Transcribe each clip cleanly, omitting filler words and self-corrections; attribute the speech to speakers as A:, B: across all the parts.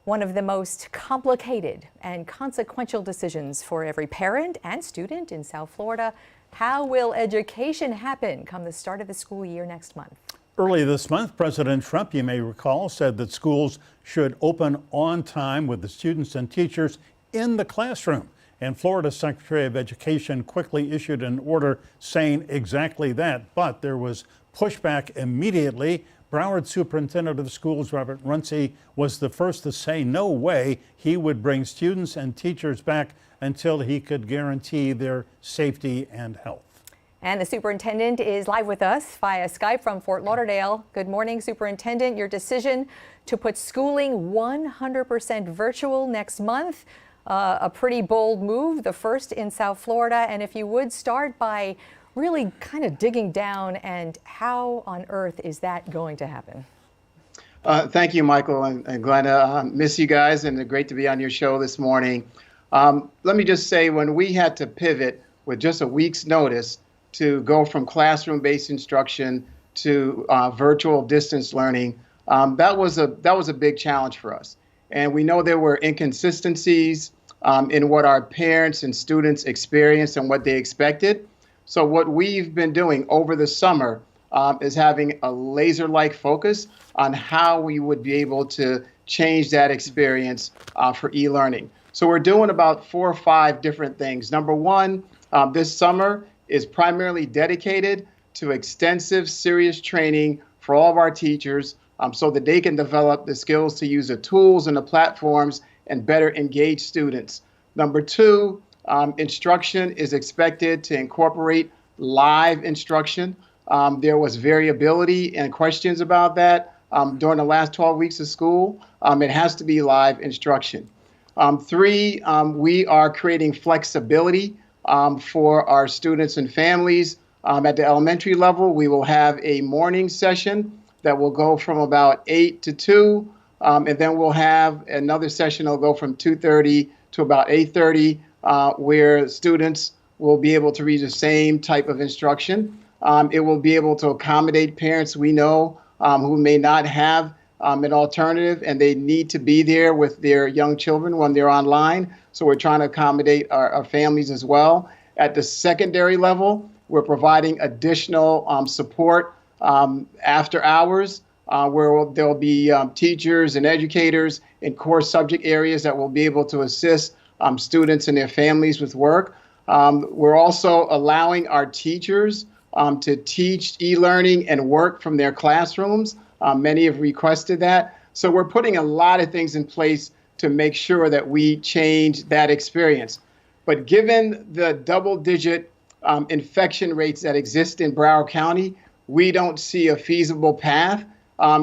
A: One of the most complicated and consequential decisions for every parent and student in South Florida. How will education happen come the start of the school year next month?
B: Early this month, President Trump, you may recall, said that schools should open on time with the students and teachers in the classroom. And Florida's Secretary of Education quickly issued an order saying exactly that. But there was pushback immediately. Broward Superintendent of Schools, Runcie, was the first to say no way he would bring students and teachers back until he could guarantee their safety and health.
A: And the superintendent is live with us via Skype from Fort Lauderdale. Good morning, Superintendent. Your decision to put schooling 100% virtual next month, a pretty bold move, the first in South Florida. And if you would start by really kind of digging down, and how on earth is that going to happen?
C: Thank you, Michael, and glad to miss you guys, and great to be on your show this morning. Let me just say, when we had to pivot with just a week's notice to go from classroom-based instruction to virtual distance learning, that was a big challenge for us. And we know there were inconsistencies in what our parents and students experienced and what they expected. So what we've been doing over the summer is having a laser-like focus on how we would be able to change that experience for e-learning. So we're doing about 4 or 5 different things. Number one, this summer is primarily dedicated to extensive, serious training for all of our teachers so that they can develop the skills to use the tools and the platforms and better engage students. Number two, instruction is expected to incorporate live instruction. There was variability and questions about that during the last 12 weeks of school. It has to be live instruction. Three, we are creating flexibility for our students and families. At the elementary level, we will have a morning session that will go from about 8 to 2, and then we'll have another session that will go from 2:30 to about 8:30, where students will be able to read the same type of instruction. It will be able to accommodate parents we know who may not have an alternative, and they need to be there with their young children when they're online. So we're trying to accommodate our families as well. At the secondary level, we're providing additional support after hours, where there'll be teachers and educators in core subject areas that will be able to assist students and their families with work. We're also allowing our teachers to teach e-learning and work from their classrooms. Many have requested that. So we're putting a lot of things in place to make sure that we change that experience. But given the double-digit infection rates that exist in Broward County, we don't see a feasible path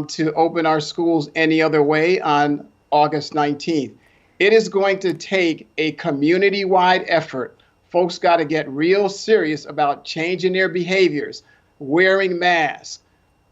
C: to open our schools any other way on August 19th. It is going to take a community-wide effort. Folks got to get real serious about changing their behaviors, wearing masks,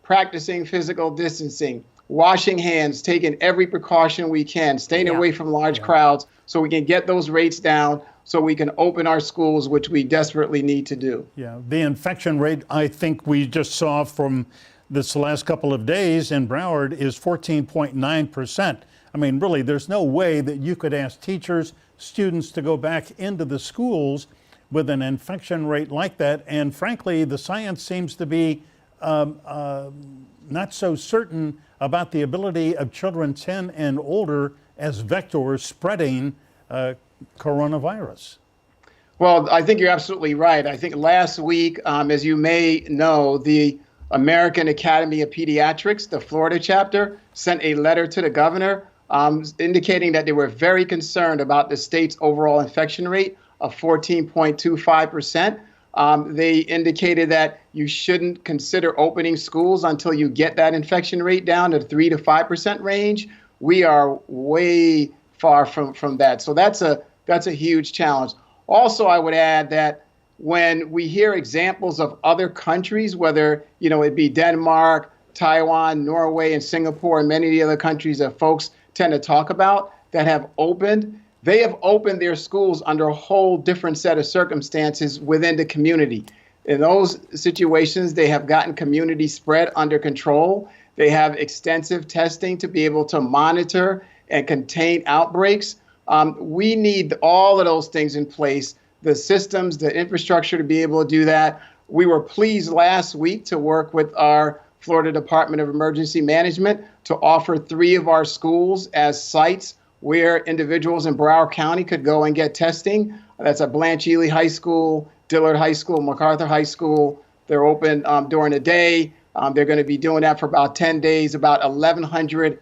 C: practicing physical distancing, washing hands, taking every precaution we can, staying away from large crowds so we can get those rates down so we can open our schools, which we desperately need to do.
B: Yeah, the infection rate I think we just saw from this last couple of days in Broward is 14.9%. I mean, really, there's no way that you could ask teachers, students to go back into the schools with an infection rate like that. And frankly, the science seems to be not so certain about the ability of children 10 and older as vectors spreading coronavirus.
C: Well, I think you're absolutely right. I think last week, as you may know, the American Academy of Pediatrics, the Florida chapter, sent a letter to the governor indicating that they were very concerned about the state's overall infection rate of 14.25%. They indicated that you shouldn't consider opening schools until you get that infection rate down to the 3 to 5% range. We are way far from that. So that's a huge challenge. Also, I would add that when we hear examples of other countries, whether it be Denmark, Taiwan, Norway, and Singapore, and many of the other countries that folks tend to talk about that have opened, they have opened their schools under a whole different set of circumstances within the community. In those situations, they have gotten community spread under control. They have extensive testing to be able to monitor and contain outbreaks. We need all of those things in place, the systems, the infrastructure to be able to do that. We were pleased last week to work with our Florida Department of Emergency Management to offer 3 of our schools as sites where individuals in Broward County could go and get testing. That's at Blanche Ely High School, Dillard High School, MacArthur High School. They're open during the day. They're going to be doing that for about 10 days, about 1,100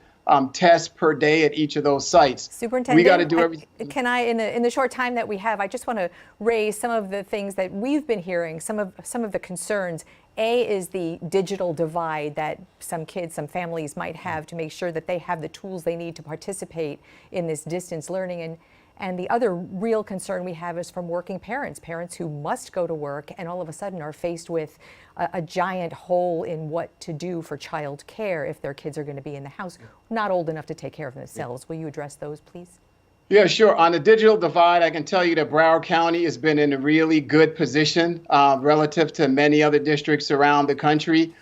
C: tests per day at each of those sites.
A: Superintendent,
C: we got to do everything.
A: Can I, in the short time that we have, I just want to raise some of the things that we've been hearing, some of the concerns. A is the digital divide that some kids, some families might have to make sure that they have the tools they need to participate in this distance learning. And the other real concern we have is from working parents who must go to work and all of a sudden are faced with a giant hole in what to do for child care if their kids are going to be in the house, not old enough to take care of themselves. Will you address those, please?
C: Yeah, sure. On the digital divide, I can tell you that Broward County has been in a really good position relative to many other districts around the country.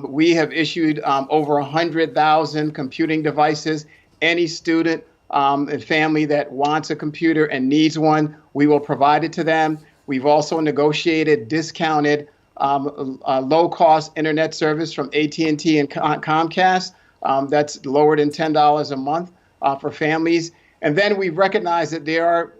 C: We have issued over 100,000 computing devices. Any student and family that wants a computer and needs one, we will provide it to them. We've also negotiated discounted low-cost internet service from AT&T and Comcast. That's lower than $10 a month for families. And then we recognize that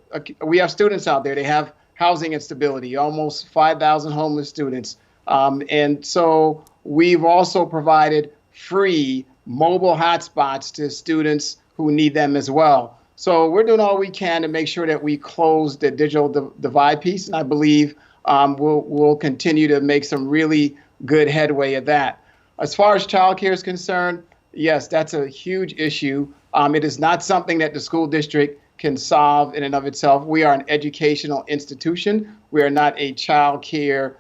C: we have students out there. They have housing instability, almost 5,000 homeless students. And so we've also provided free mobile hotspots to students who need them as well. So we're doing all we can to make sure that we close the digital divide piece. And I believe we'll continue to make some really good headway at that. As far as childcare is concerned, yes, that's a huge issue. It is not something that the school district can solve in and of itself. We are an educational institution. We are not a child care.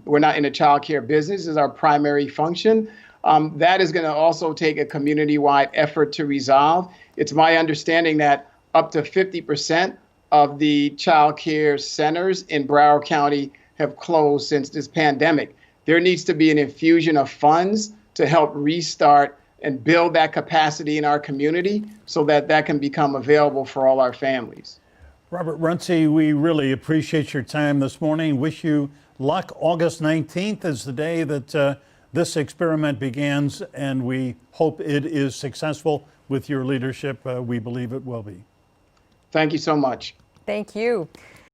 C: We're not in a child care business. Is our primary function. That is going to also take a community-wide effort to resolve. It's my understanding that up to 50% of the child care centers in Broward County have closed since this pandemic. There needs to be an infusion of funds to help restart and build that capacity in our community so that that can become available for all our families.
B: Robert Runcie, we really appreciate your time this morning. Wish you luck. August 19th is the day that this experiment begins, and we hope it is successful with your leadership. We believe it will be.
C: Thank you so much.
A: Thank you.